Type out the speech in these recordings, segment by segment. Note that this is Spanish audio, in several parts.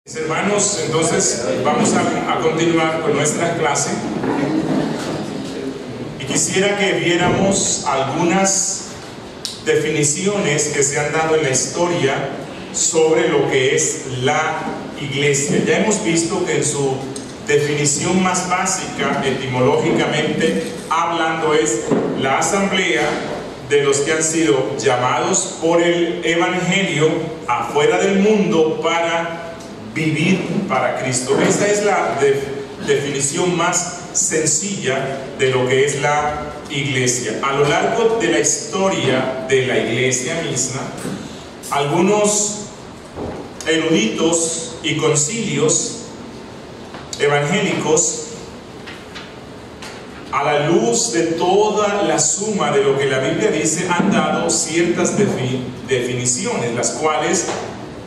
Hermanos, entonces vamos a continuar con nuestra clase y quisiera que viéramos algunas definiciones que se han dado en la historia sobre lo que es la iglesia. Ya hemos visto que en su definición más básica, etimológicamente hablando, es la asamblea de los que han sido llamados por el Evangelio afuera del mundo para vivir para Cristo. Esta es la definición más sencilla de lo que es la iglesia. A lo largo de la historia de la iglesia misma, algunos eruditos y concilios evangélicos, a la luz de toda la suma de lo que la Biblia dice, han dado ciertas definiciones, las cuales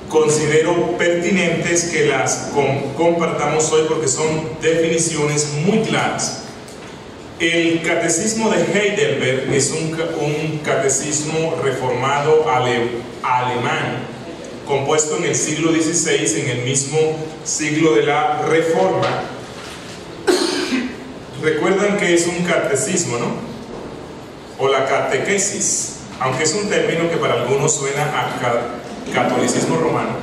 considero pertinentes que las compartamos hoy porque son definiciones muy claras. El catecismo de Heidelberg es un catecismo reformado alemán, compuesto en el siglo XVI, en el mismo siglo de la Reforma. Recuerdan que es un catecismo, ¿no? O la catequesis, aunque es un término que para algunos suena a catolicismo romano.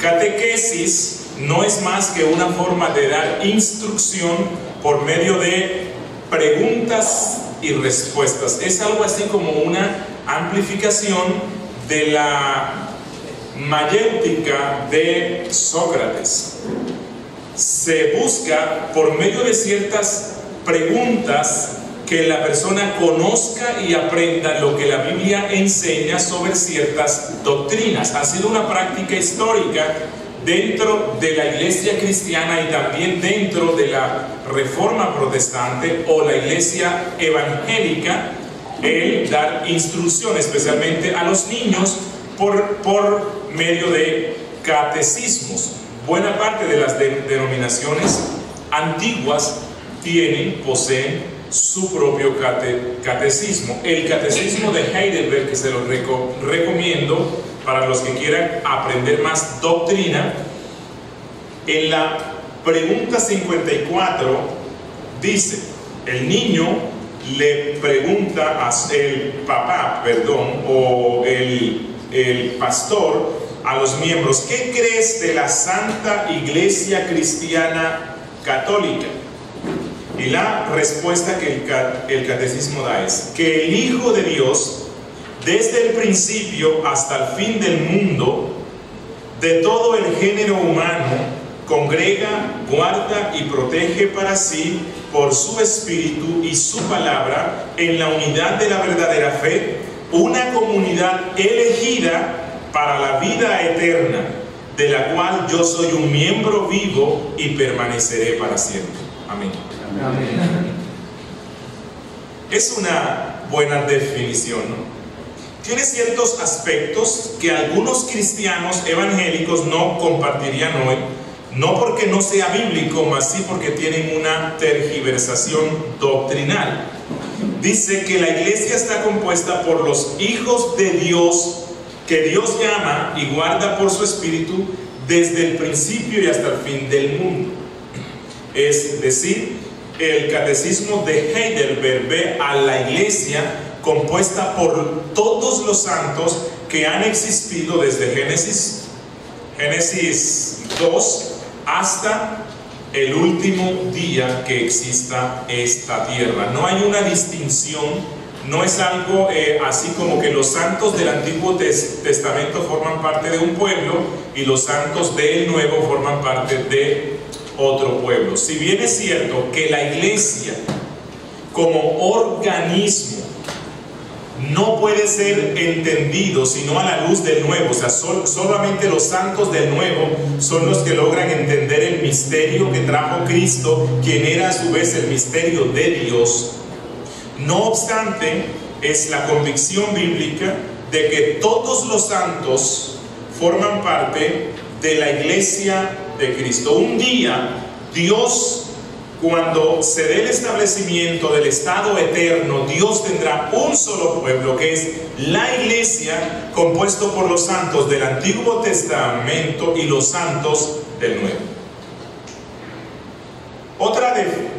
Catequesis no es más que una forma de dar instrucción por medio de preguntas y respuestas. Es algo así como una amplificación de la mayéutica de Sócrates. Se busca por medio de ciertas preguntas que la persona conozca y aprenda lo que la Biblia enseña sobre ciertas doctrinas. Ha sido una práctica histórica dentro de la iglesia cristiana y también dentro de la Reforma protestante o la iglesia evangélica, el dar instrucción especialmente a los niños por medio de catecismos. Buena parte de las denominaciones antiguas poseen su propio catecismo. El catecismo de Heidelberg, que se lo recomiendo para los que quieran aprender más doctrina, en la pregunta 54 dice: el niño le pregunta el papá, o el pastor a los miembros: ¿qué crees de la Santa Iglesia Cristiana Católica? Y la respuesta que el catecismo da es que el Hijo de Dios, desde el principio hasta el fin del mundo, de todo el género humano, congrega, guarda y protege para sí, por su Espíritu y su palabra, en la unidad de la verdadera fe, una comunidad elegida para la vida eterna, de la cual yo soy un miembro vivo y permaneceré para siempre. Amén. Amén. Es una buena definición, ¿no? Tiene ciertos aspectos que algunos cristianos evangélicos no compartirían hoy, no porque no sea bíblico, mas sí porque tienen una tergiversación doctrinal. Dice que la iglesia está compuesta por los hijos de Dios, que Dios llama y guarda por su Espíritu desde el principio y hasta el fin del mundo. Es decir, el catecismo de Heidelberg ve a la iglesia compuesta por todos los santos que han existido desde Génesis 2 hasta el último día que exista esta tierra. No hay una distinción, no es algo así como que los santos del Antiguo Testamento forman parte de un pueblo y los santos del Nuevo forman parte de otro pueblo. Si bien es cierto que la iglesia como organismo no puede ser entendido sino a la luz del Nuevo, o sea, solamente los santos del Nuevo son los que logran entender el misterio que trajo Cristo, quien era a su vez el misterio de Dios. No obstante, es la convicción bíblica de que todos los santos forman parte de la iglesia de Cristo. Un día Dios cuando se dé el establecimiento del estado eterno, Dios tendrá un solo pueblo, que es la iglesia, compuesto por los santos del Antiguo Testamento y los santos del Nuevo. Otra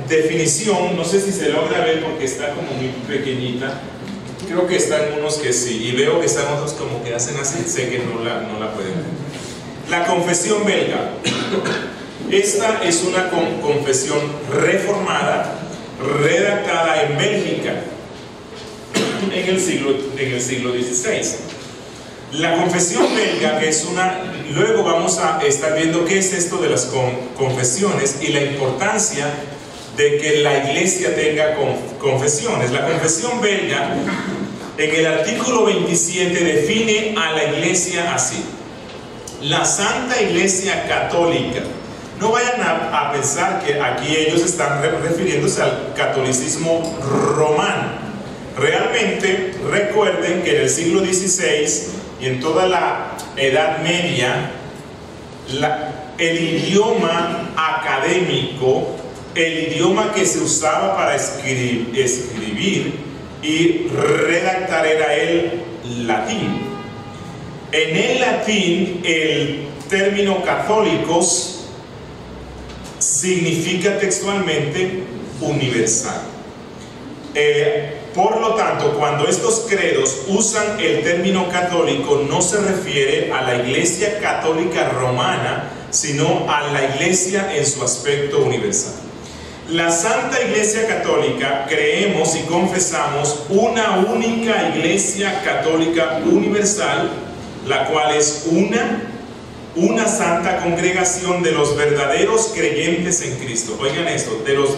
definición, no sé si se logra ver porque está como muy pequeñita, creo que están unos que sí, y veo que están otros como que hacen así, sé que no la pueden ver. La confesión belga. Esta es una confesión reformada, redactada en Bélgica en el siglo XVI. La confesión belga, que es luego vamos a estar viendo qué es esto de las confesiones y la importancia de que la iglesia tenga confesiones. La confesión belga, en el artículo 27, define a la iglesia así: la Santa Iglesia Católica. No vayan a pensar que aquí ellos están refiriéndose al catolicismo romano. Realmente recuerden que en el siglo XVI y en toda la Edad Media, el idioma académico, el idioma que se usaba para escribir y redactar era el latín. En el latín, el término católicos significa textualmente universal. Por lo tanto, cuando estos credos usan el término católico, no se refiere a la Iglesia Católica Romana, sino a la Iglesia en su aspecto universal. La Santa Iglesia Católica, creemos y confesamos una única Iglesia Católica universal, la cual es una santa congregación de los verdaderos creyentes en Cristo. Oigan esto, de los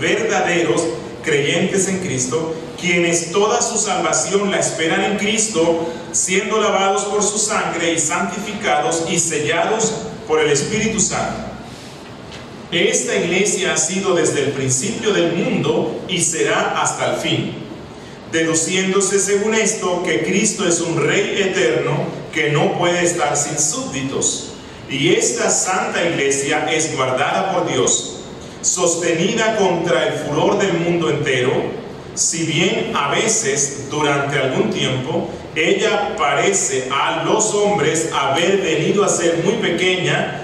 verdaderos creyentes en Cristo, quienes toda su salvación la esperan en Cristo, siendo lavados por su sangre y santificados y sellados por el Espíritu Santo. Esta iglesia ha sido desde el principio del mundo y será hasta el fin, deduciéndose según esto que Cristo es un Rey eterno que no puede estar sin súbditos. Y esta santa iglesia es guardada por Dios, sostenida contra el furor del mundo entero, si bien a veces, durante algún tiempo, ella parece a los hombres haber venido a ser muy pequeña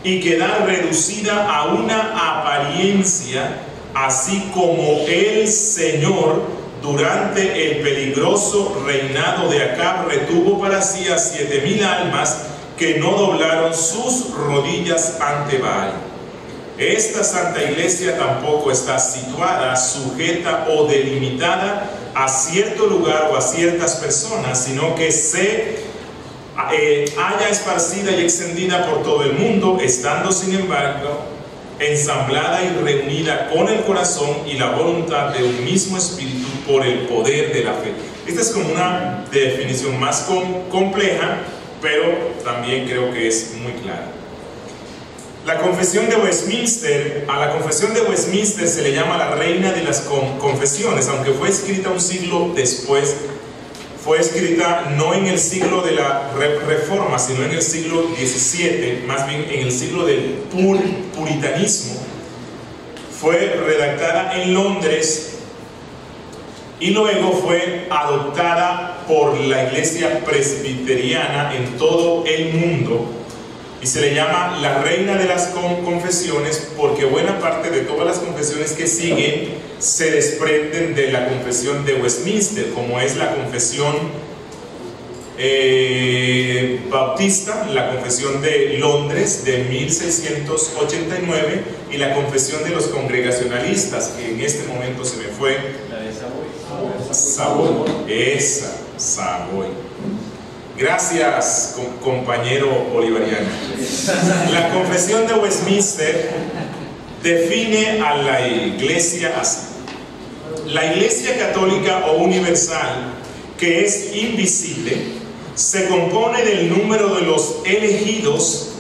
y quedar reducida a una apariencia, así como el Señor durante el peligroso reinado de Acab retuvo para sí a 7,000 almas que no doblaron sus rodillas ante Baal. Esta santa iglesia tampoco está situada, sujeta o delimitada a cierto lugar o a ciertas personas, sino que se haya esparcida y extendida por todo el mundo, estando sin embargo ensamblada y reunida con el corazón y la voluntad de un mismo espíritu por el poder de la fe. Esta es como una definición más compleja, pero también creo que es muy clara. La confesión de Westminster, a la confesión de Westminster se le llama la reina de las confesiones, aunque fue escrita un siglo después. Fue escrita no en el siglo de la Reforma, sino en el siglo XVII, más bien en el siglo del puritanismo. Fue redactada en Londres y luego fue adoptada por la iglesia presbiteriana en todo el mundo. Y se le llama la reina de las confesiones porque buena parte de todas las confesiones que siguen se desprenden de la confesión de Westminster, como es la confesión bautista, la confesión de Londres de 1689 y la confesión de los congregacionalistas, que en este momento se me fue. La de Savoy. Esa, Savoy. Gracias, compañero bolivariano. La confesión de Westminster define a la iglesia así: la iglesia católica o universal, que es invisible, se compone del número de los elegidos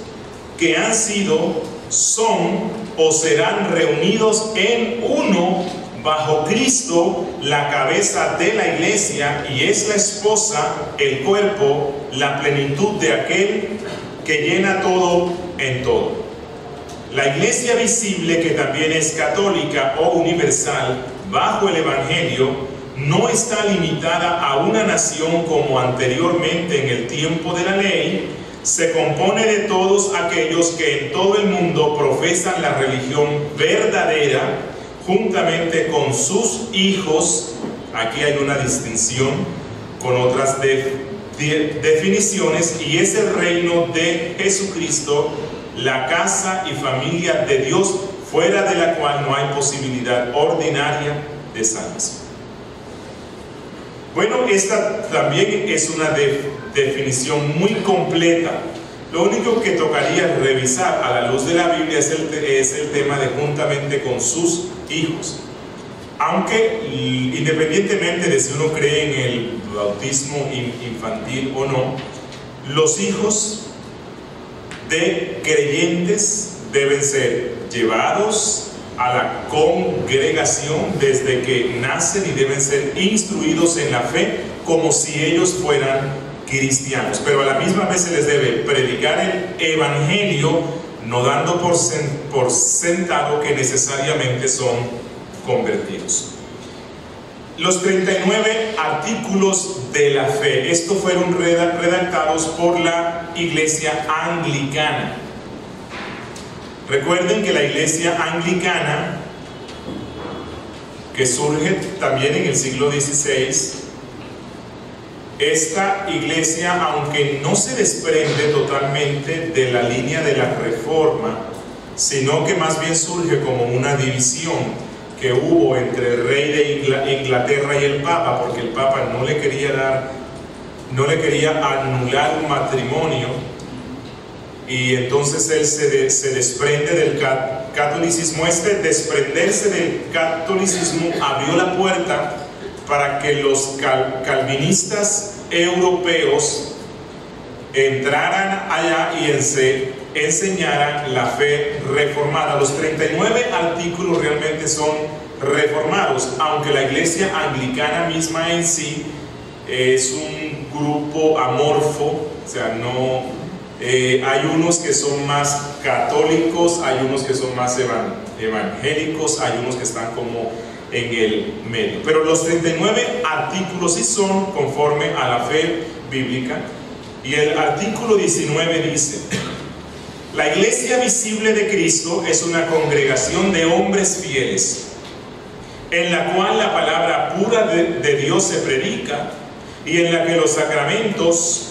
que han sido, son o serán reunidos en uno bajo Cristo, la cabeza de la iglesia, y es la esposa, el cuerpo, la plenitud de aquel que llena todo en todo. La iglesia visible, que también es católica o universal, bajo el Evangelio, no está limitada a una nación como anteriormente en el tiempo de la ley. Se compone de todos aquellos que en todo el mundo profesan la religión verdadera, juntamente con sus hijos. Aquí hay una distinción con otras definiciones, y es el reino de Jesucristo, la casa y familia de Dios, fuera de la cual no hay posibilidad ordinaria de salvación. Bueno, esta también es una definición muy completa. Lo único que tocaría revisar a la luz de la Biblia es el tema de juntamente con sus hijos. Aunque independientemente de si uno cree en el bautismo infantil o no, los hijos de creyentes deben ser llevados a la congregación desde que nacen y deben ser instruidos en la fe como si ellos fueran cristianos, pero a la misma vez se les debe predicar el evangelio, no dando por sentado que necesariamente son convertidos. Los 39 artículos de la fe, estos fueron redactados por la iglesia anglicana. Recuerden que la iglesia anglicana, que surge también en el siglo XVI, esta iglesia, aunque no se desprende totalmente de la línea de la Reforma, sino que más bien surge como una división que hubo entre el rey de Inglaterra y el Papa, porque el Papa no le quería anular un matrimonio, y entonces él se desprende del catolicismo. Este desprenderse del catolicismo abrió la puerta para que los calvinistas europeos entraran allá y enseñaran la fe reformada. Los 39 artículos realmente son reformados, aunque la iglesia anglicana misma en sí es un grupo amorfo, o sea, no... hay unos que son más católicos, hay unos que son más evangélicos, hay unos que están como en el medio. Pero los 39 artículos sí son conforme a la fe bíblica. Y el artículo 19 dice: la iglesia visible de Cristo es una congregación de hombres fieles, en la cual la palabra pura de Dios se predica, y en la que los sacramentos...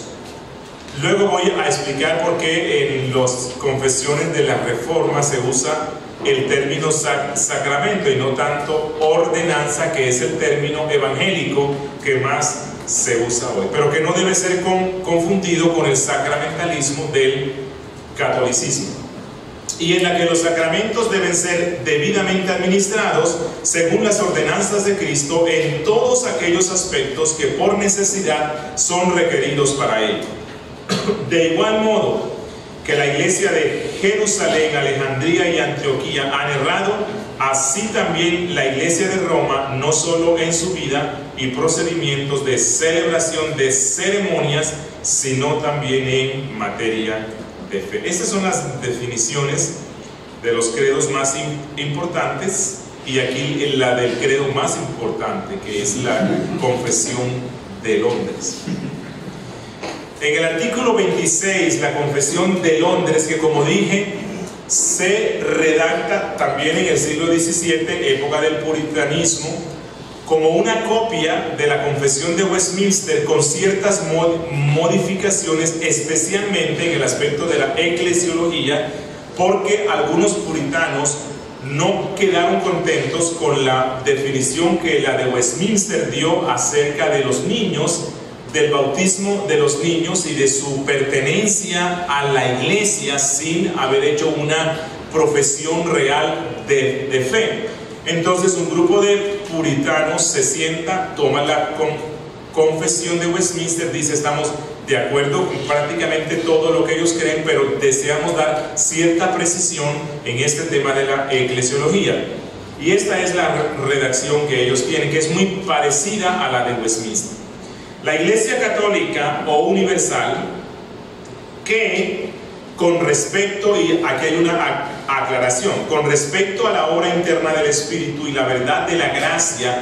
Luego voy a explicar por qué en las confesiones de la Reforma se usa el término sacramento y no tanto ordenanza, que es el término evangélico que más se usa hoy, pero que no debe ser confundido con el sacramentalismo del catolicismo. Y en la que los sacramentos deben ser debidamente administrados según las ordenanzas de Cristo en todos aquellos aspectos que por necesidad son requeridos para ello. De igual modo que la iglesia de Jerusalén, Alejandría y Antioquía han errado, así también la iglesia de Roma, no solo en su vida y procedimientos de celebración de ceremonias, sino también en materia de fe. Estas son las definiciones de los credos más importantes, y aquí la del credo más importante, que es la Confesión de Londres. En el artículo 26, la Confesión de Londres, que como dije, se redacta también en el siglo XVII, época del puritanismo, como una copia de la Confesión de Westminster, con ciertas modificaciones, especialmente en el aspecto de la eclesiología, porque algunos puritanos no quedaron contentos con la definición que la de Westminster dio acerca de los niños, del bautismo de los niños y de su pertenencia a la iglesia sin haber hecho una profesión real de fe. Entonces un grupo de puritanos se sienta, toma la confesión de Westminster, dice: estamos de acuerdo con prácticamente todo lo que ellos creen, pero deseamos dar cierta precisión en este tema de la eclesiología. Y esta es la redacción que ellos tienen, que es muy parecida a la de Westminster. La Iglesia Católica o Universal, que con respecto, y aquí hay una aclaración, con respecto a la obra interna del Espíritu y la verdad de la gracia,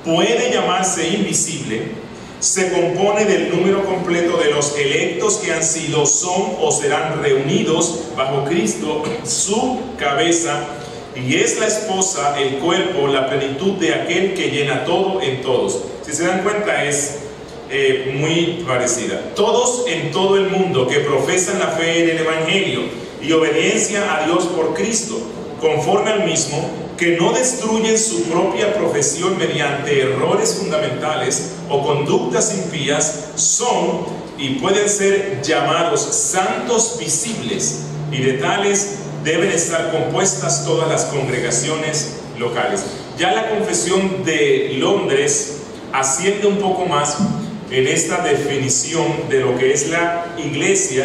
puede llamarse invisible, se compone del número completo de los electos que han sido, son o serán reunidos bajo Cristo, su cabeza, y es la esposa, el cuerpo, la plenitud de aquel que llena todo en todos. Si se dan cuenta, es muy parecida. Todos en todo el mundo que profesan la fe en el Evangelio y obediencia a Dios por Cristo, conforme al mismo, que no destruyen su propia profesión mediante errores fundamentales o conductas impías, son y pueden ser llamados santos visibles, y de tales deben estar compuestas todas las congregaciones locales. Ya la Confesión de Londres asciende un poco más en esta definición de lo que es la iglesia,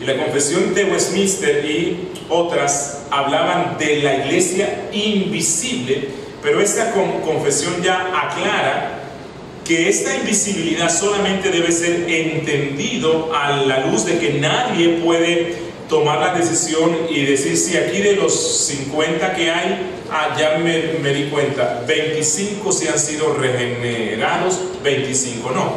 y la Confesión de Westminster y otras hablaban de la iglesia invisible, pero esta confesión ya aclara que esta invisibilidad solamente debe ser entendido a la luz de que nadie puede tomar la decisión y decir, si aquí de los 50 que hay, ya me di cuenta, 25 se han sido regenerados, 25 no.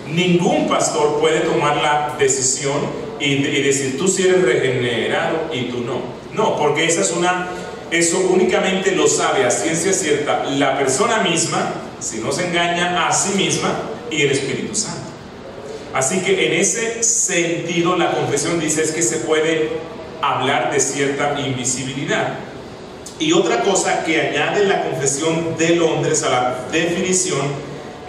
Ningún pastor puede tomar la decisión y decir, tú sí eres regenerado y tú no. No, porque eso únicamente lo sabe a ciencia cierta la persona misma, si no se engaña a sí misma, y el Espíritu Santo. Así que en ese sentido la confesión dice es que se puede hablar de cierta invisibilidad. Y otra cosa que añade la Confesión de Londres a la definición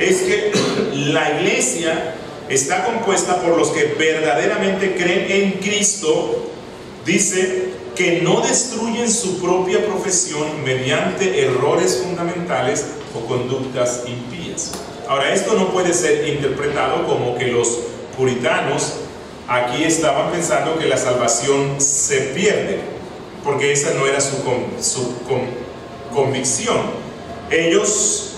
es que la iglesia está compuesta por los que verdaderamente creen en Cristo, dice, que no destruyen su propia profesión mediante errores fundamentales o conductas impías. Ahora, esto no puede ser interpretado como que los puritanos aquí estaban pensando que la salvación se pierde, porque esa no era su convicción. Ellos,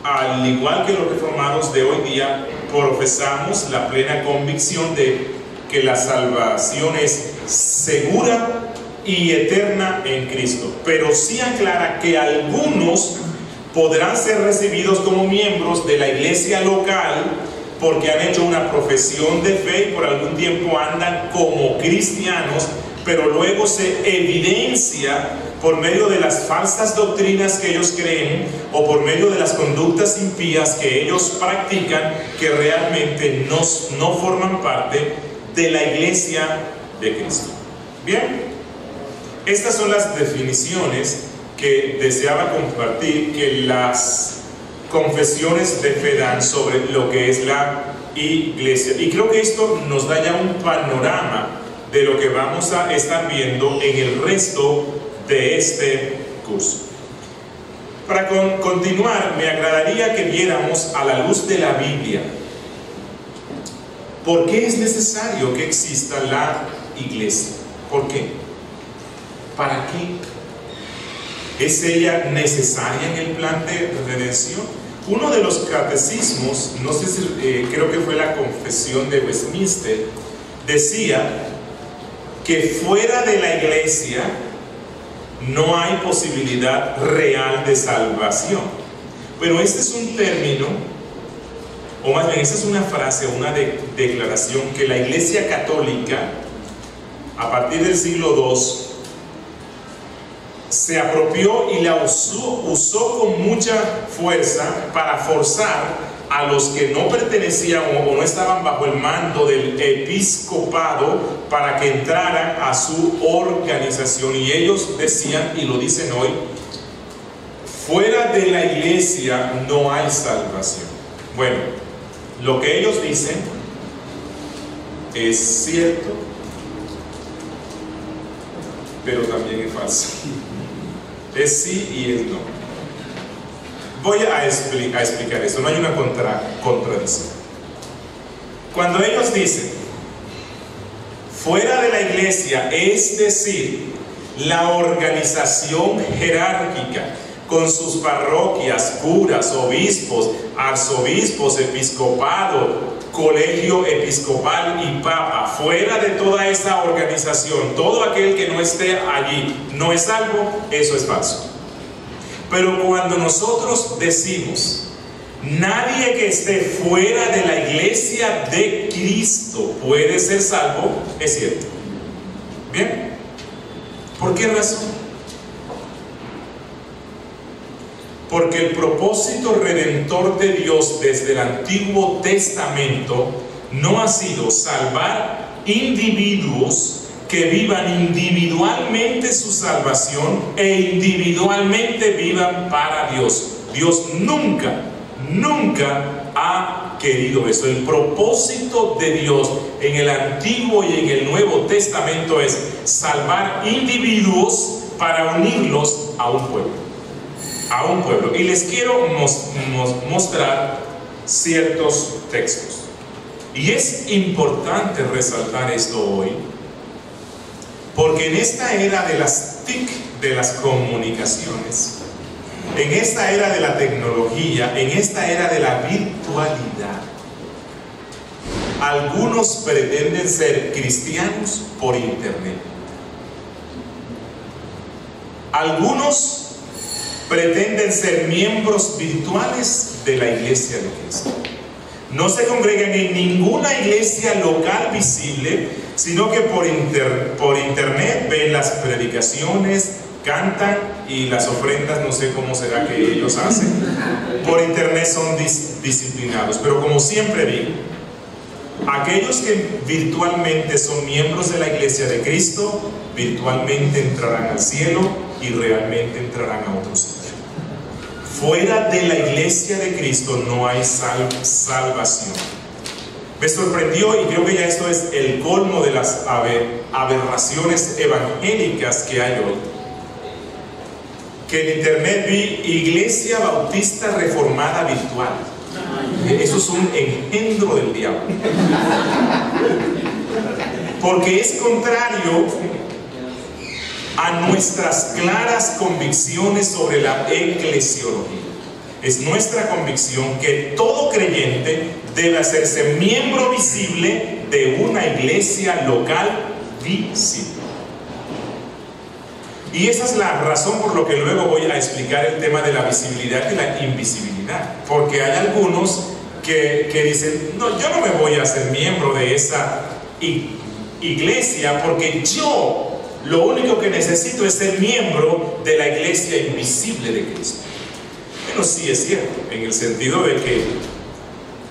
al igual que los reformados de hoy día, profesamos la plena convicción de que la salvación es segura y eterna en Cristo, pero sí aclara que algunos podrán ser recibidos como miembros de la iglesia local porque han hecho una profesión de fe y por algún tiempo andan como cristianos, pero luego se evidencia por medio de las falsas doctrinas que ellos creen o por medio de las conductas impías que ellos practican, que realmente no forman parte de la iglesia de Cristo. Bien, estas son las definiciones que deseaba compartir, que las confesiones de fe dan sobre lo que es la iglesia. Y creo que esto nos da ya un panorama de lo que vamos a estar viendo en el resto de este curso. Para continuar, me agradaría que viéramos a la luz de la Biblia por qué es necesario que exista la iglesia. ¿Por qué? ¿Para qué? ¿Es ella necesaria en el plan de redención? Uno de los catecismos, no sé si creo que fue la Confesión de Westminster, decía que fuera de la iglesia no hay posibilidad real de salvación. Pero este es un término, o más bien esta es una frase, una declaración que la Iglesia Católica a partir del siglo II se apropió y la usó con mucha fuerza para forzar a los que no pertenecían o no estaban bajo el mando del episcopado para que entraran a su organización. Y ellos decían, y lo dicen hoy, fuera de la iglesia no hay salvación. Bueno, lo que ellos dicen es cierto, pero también es falso. Es sí y es no. Voy a explicar esto, no hay una contradicción. Cuando ellos dicen fuera de la iglesia, es decir, la organización jerárquica con sus parroquias, curas, obispos, arzobispos, episcopado, colegio episcopal y papa, fuera de toda esa organización, todo aquel que no esté allí no es salvo, eso es falso. Pero cuando nosotros decimos, nadie que esté fuera de la iglesia de Cristo puede ser salvo, es cierto. ¿Bien? ¿Por qué razón? Porque el propósito redentor de Dios desde el Antiguo Testamento no ha sido salvar individuos que vivan individualmente su salvación e individualmente vivan para Dios. Dios nunca ha querido eso. El propósito de Dios en el Antiguo y en el Nuevo Testamento es salvar individuos para unirlos a un pueblo. A un pueblo. Y les quiero mostrar ciertos textos. Y es importante resaltar esto hoy, porque en esta era de las TIC, de las comunicaciones, en esta era de la tecnología, en esta era de la virtualidad, algunos pretenden ser cristianos por internet. Algunos pretenden ser miembros virtuales de la iglesia de Cristo. No se congregan en ninguna iglesia local visible, sino que por internet ven las predicaciones, cantan y las ofrendas, no sé cómo será que ellos hacen. Por internet son disciplinados. Pero como siempre digo, aquellos que virtualmente son miembros de la iglesia de Cristo, virtualmente entrarán al cielo y realmente entrarán a otro sitio. Fuera de la iglesia de Cristo no hay salvación. Me sorprendió, y creo que ya esto es el colmo de las aberraciones evangélicas que hay hoy, que en internet vi Iglesia Bautista Reformada Virtual. Eso es un engendro del diablo, porque es contrario a nuestras claras convicciones sobre la eclesiología. Es nuestra convicción que todo creyente debe hacerse miembro visible de una iglesia local visible. Y esa es la razón por lo que luego voy a explicar el tema de la visibilidad y la invisibilidad. Porque hay algunos que dicen, no, yo no me voy a hacer miembro de esa iglesia porque yo lo único que necesito es ser miembro de la iglesia invisible de Cristo. Bueno, sí es cierto, en el sentido de que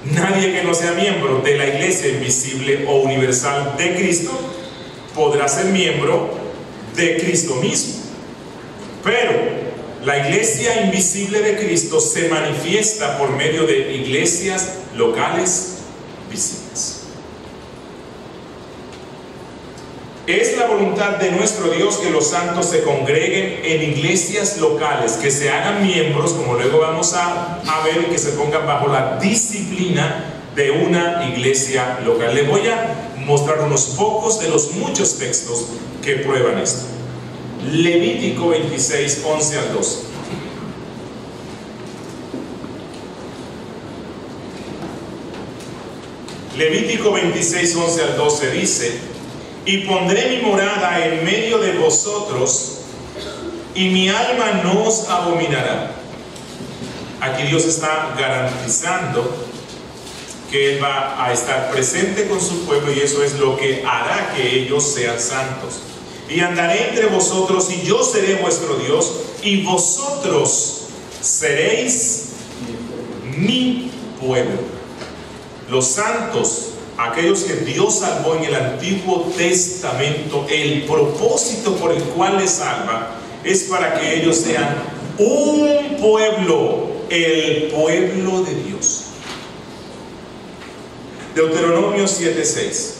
nadie que no sea miembro de la iglesia invisible o universal de Cristo podrá ser miembro de Cristo mismo. Pero la iglesia invisible de Cristo se manifiesta por medio de iglesias locales visibles. Es la voluntad de nuestro Dios que los santos se congreguen en iglesias locales, que se hagan miembros, como luego vamos a ver, y que se pongan bajo la disciplina de una iglesia local. Les voy a mostrar unos pocos de los muchos textos que prueban esto. Levítico 26, 11 al 12. Levítico 26, 11 al 12 dice: y pondré mi morada en medio de vosotros, y mi alma no os abominará. Aquí Dios está garantizando que Él va a estar presente con su pueblo, y eso es lo que hará que ellos sean santos. Y andaré entre vosotros, y yo seré vuestro Dios, y vosotros seréis mi pueblo. Los santos, aquellos que Dios salvó en el Antiguo Testamento, el propósito por el cual les salva es para que ellos sean un pueblo, el pueblo de Dios. Deuteronomio 7:6.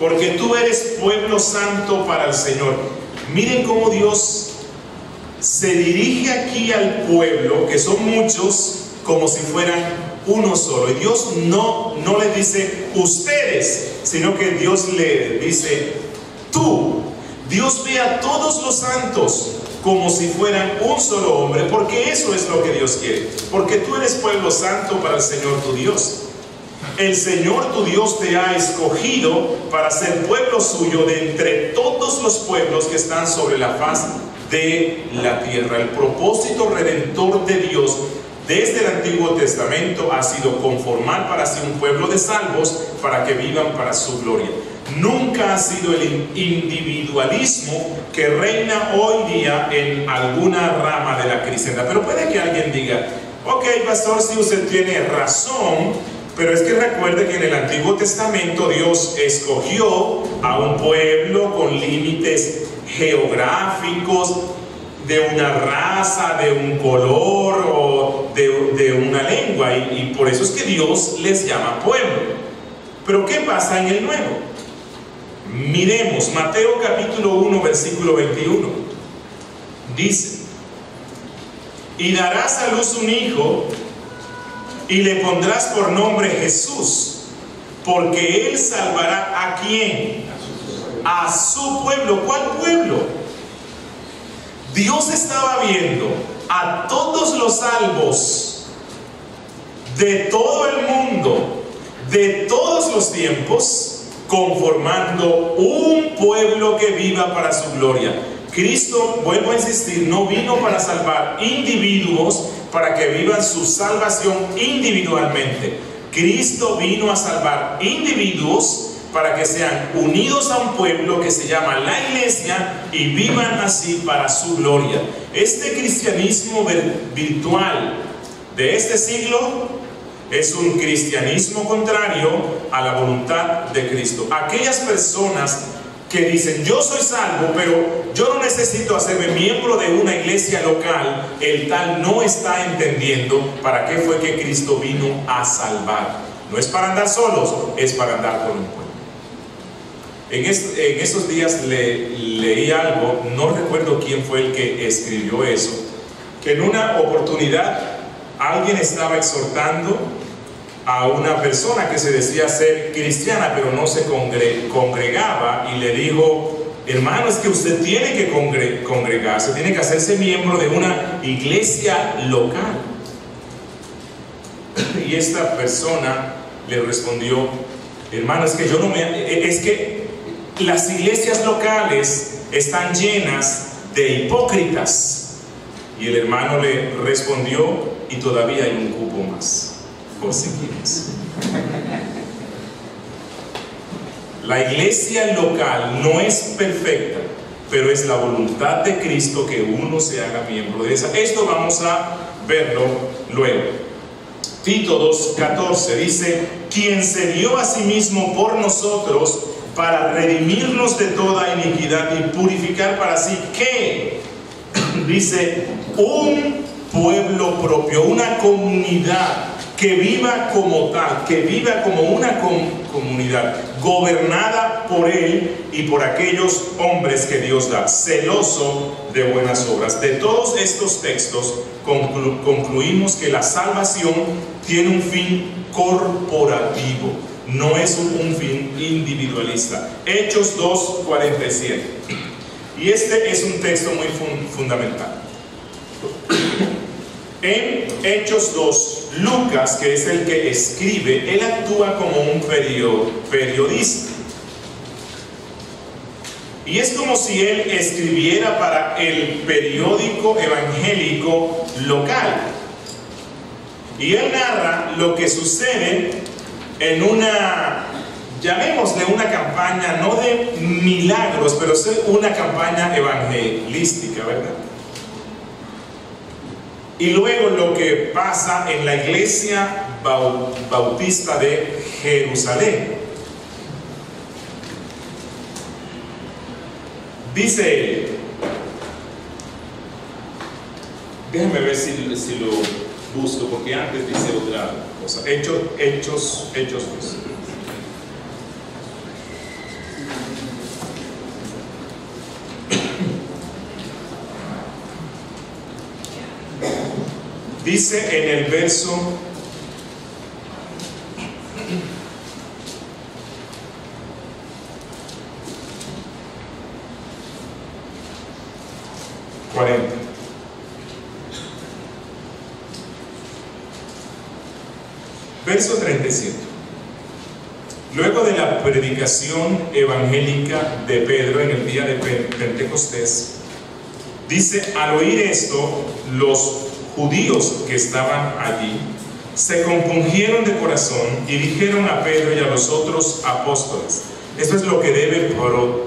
Porque tú eres pueblo santo para el Señor. Miren cómo Dios se dirige aquí al pueblo, que son muchos, como si fueran uno solo. Y Dios no le dice ustedes, sino que Dios le dice tú. Dios ve a todos los santos como si fueran un solo hombre, porque eso es lo que Dios quiere. Porque tú eres pueblo santo para el Señor tu Dios. El Señor tu Dios te ha escogido para ser pueblo suyo de entre todos los pueblos que están sobre la faz de la tierra. El propósito redentor de Dios desde el Antiguo Testamento ha sido conformar para sí un pueblo de salvos para que vivan para su gloria. Nunca ha sido el individualismo que reina hoy día en alguna rama de la cristiandad. Pero puede que alguien diga, ok, pastor, si usted tiene razón, pero es que recuerde que en el Antiguo Testamento Dios escogió a un pueblo con límites geográficos, de una raza, de un color o de una lengua, y por eso es que Dios les llama pueblo. Pero ¿qué pasa en el Nuevo? Miremos Mateo capítulo 1 versículo 21. Dice: y darás a luz un hijo y le pondrás por nombre Jesús, porque él salvará ¿a quién? A su pueblo. ¿Cuál pueblo? Dios estaba viendo a todos los salvos de todo el mundo, de todos los tiempos, conformando un pueblo que viva para su gloria. Cristo, vuelvo a insistir, no vino para salvar individuos para que vivan su salvación individualmente. Cristo vino a salvar individuos para que sean unidos a un pueblo que se llama la iglesia y vivan así para su gloria. Este cristianismo virtual de este siglo es un cristianismo contrario a la voluntad de Cristo. Aquellas personas que dicen, yo soy salvo, pero yo no necesito hacerme miembro de una iglesia local, el tal no está entendiendo para qué fue que Cristo vino a salvar. No es para andar solos, es para andar con un pueblo. En esos días leí algo, no recuerdo quién fue el que escribió eso, que en una oportunidad alguien estaba exhortando a una persona que se decía ser cristiana, pero no se congregaba, y le dijo, hermano, es que usted tiene que congregarse, tiene que hacerse miembro de una iglesia local. Y esta persona le respondió, hermano, es que las iglesias locales están llenas de hipócritas. Y el hermano le respondió, y todavía hay un cupo más, por si quieres. La iglesia local no es perfecta, pero es la voluntad de Cristo que uno se haga miembro de esa. Esto vamos a verlo luego. Tito 2:14 dice, quien se dio a sí mismo por nosotros para redimirnos de toda iniquidad y purificar para sí, ¿qué? Dice, un pueblo propio, una comunidad que viva como tal, que viva como una comunidad, gobernada por Él y por aquellos hombres que Dios da, celoso de buenas obras. De todos estos textos concluimos que la salvación tiene un fin corporativo, no es un fin individualista. Hechos 2:47. Y este es un texto muy fundamental. En Hechos 2, Lucas, que es el que escribe, él actúa como un periodista. Y es como si él escribiera para el periódico evangélico local. Y él narra lo que sucede en una, llamémosle una campaña, no de milagros, pero es una campaña evangelística, ¿verdad? Y luego lo que pasa en la iglesia bautista de Jerusalén. Dice él, déjame ver si lo busco, porque antes dice otra cosa. Hechos 2. Dice en el verso 40. Verso 37. Luego de la predicación evangélica de Pedro en el día de Pentecostés, dice: al oír esto, los judíos que estaban allí se compungieron de corazón y dijeron a Pedro y a los otros apóstoles. Esto es lo que debe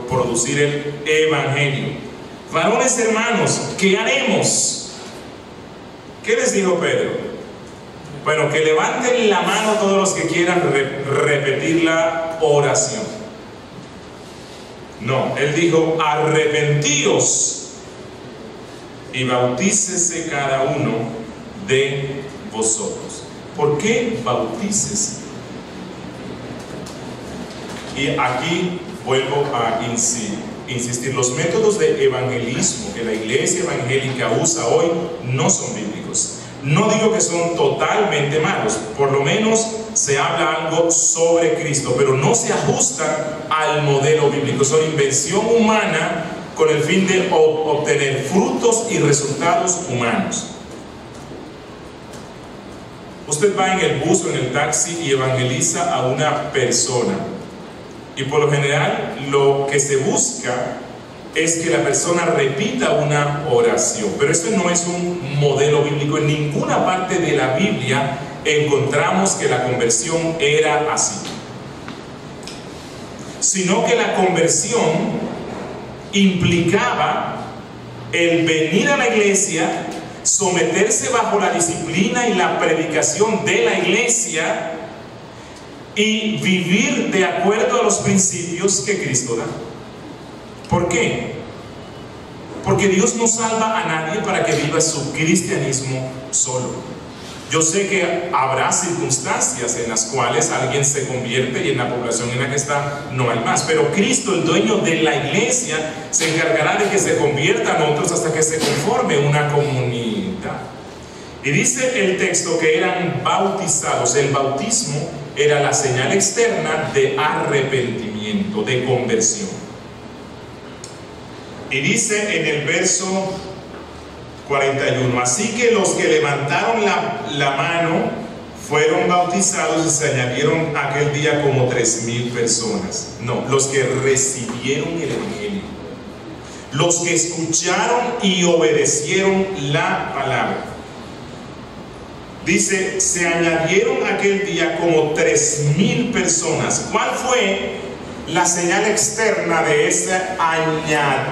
producir el evangelio. Varones hermanos, ¿qué haremos? ¿Qué les dijo Pedro? Bueno, que levanten la mano todos los que quieran repetir la oración. No, él dijo: arrepentíos y bautícese cada uno de vosotros. ¿Por qué bautícese? Y aquí vuelvo a insistir, los métodos de evangelismo que la iglesia evangélica usa hoy no son bíblicos. No digo que son totalmente malos, por lo menos se habla algo sobre Cristo, pero no se ajustan al modelo bíblico. Son invención humana con el fin de obtener frutos y resultados humanos. Usted va en el bus o en el taxi y evangeliza a una persona, y por lo general lo que se busca es que la persona repita una oración. Pero esto no es un modelo bíblico. En ninguna parte de la Biblia encontramos que la conversión era así, sino que la conversión implicaba el venir a la iglesia, someterse bajo la disciplina y la predicación de la iglesia y vivir de acuerdo a los principios que Cristo da. ¿Por qué? Porque Dios no salva a nadie para que viva su cristianismo solo. Yo sé que habrá circunstancias en las cuales alguien se convierte y en la población en la que está no hay más, pero Cristo, el dueño de la iglesia, se encargará de que se conviertan otros hasta que se conforme una comunidad. Y dice el texto que eran bautizados. El bautismo era la señal externa de arrepentimiento, de conversión. Y dice en el verso 41: así que los que levantaron la mano fueron bautizados y se añadieron aquel día como 3,000 personas. No, los que recibieron el evangelio, los que escucharon y obedecieron la palabra. Dice: se añadieron aquel día como 3,000 personas. ¿Cuál fue la señal externa de ese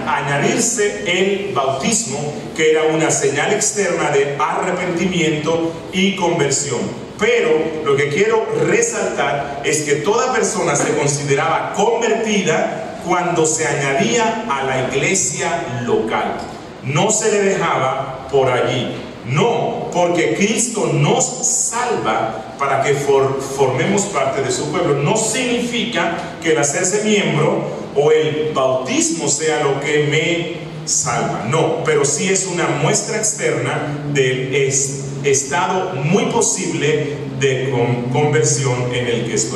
añadirse el bautismo? Que era una señal externa de arrepentimiento y conversión. Pero lo que quiero resaltar es que toda persona se consideraba convertida cuando se añadía a la iglesia local. No se le dejaba por allí. No, porque Cristo nos salva para que formemos parte de su pueblo. No significa que el hacerse miembro o el bautismo sea lo que me salva. No, pero sí es una muestra externa del estado muy posible de conversión en el que estoy.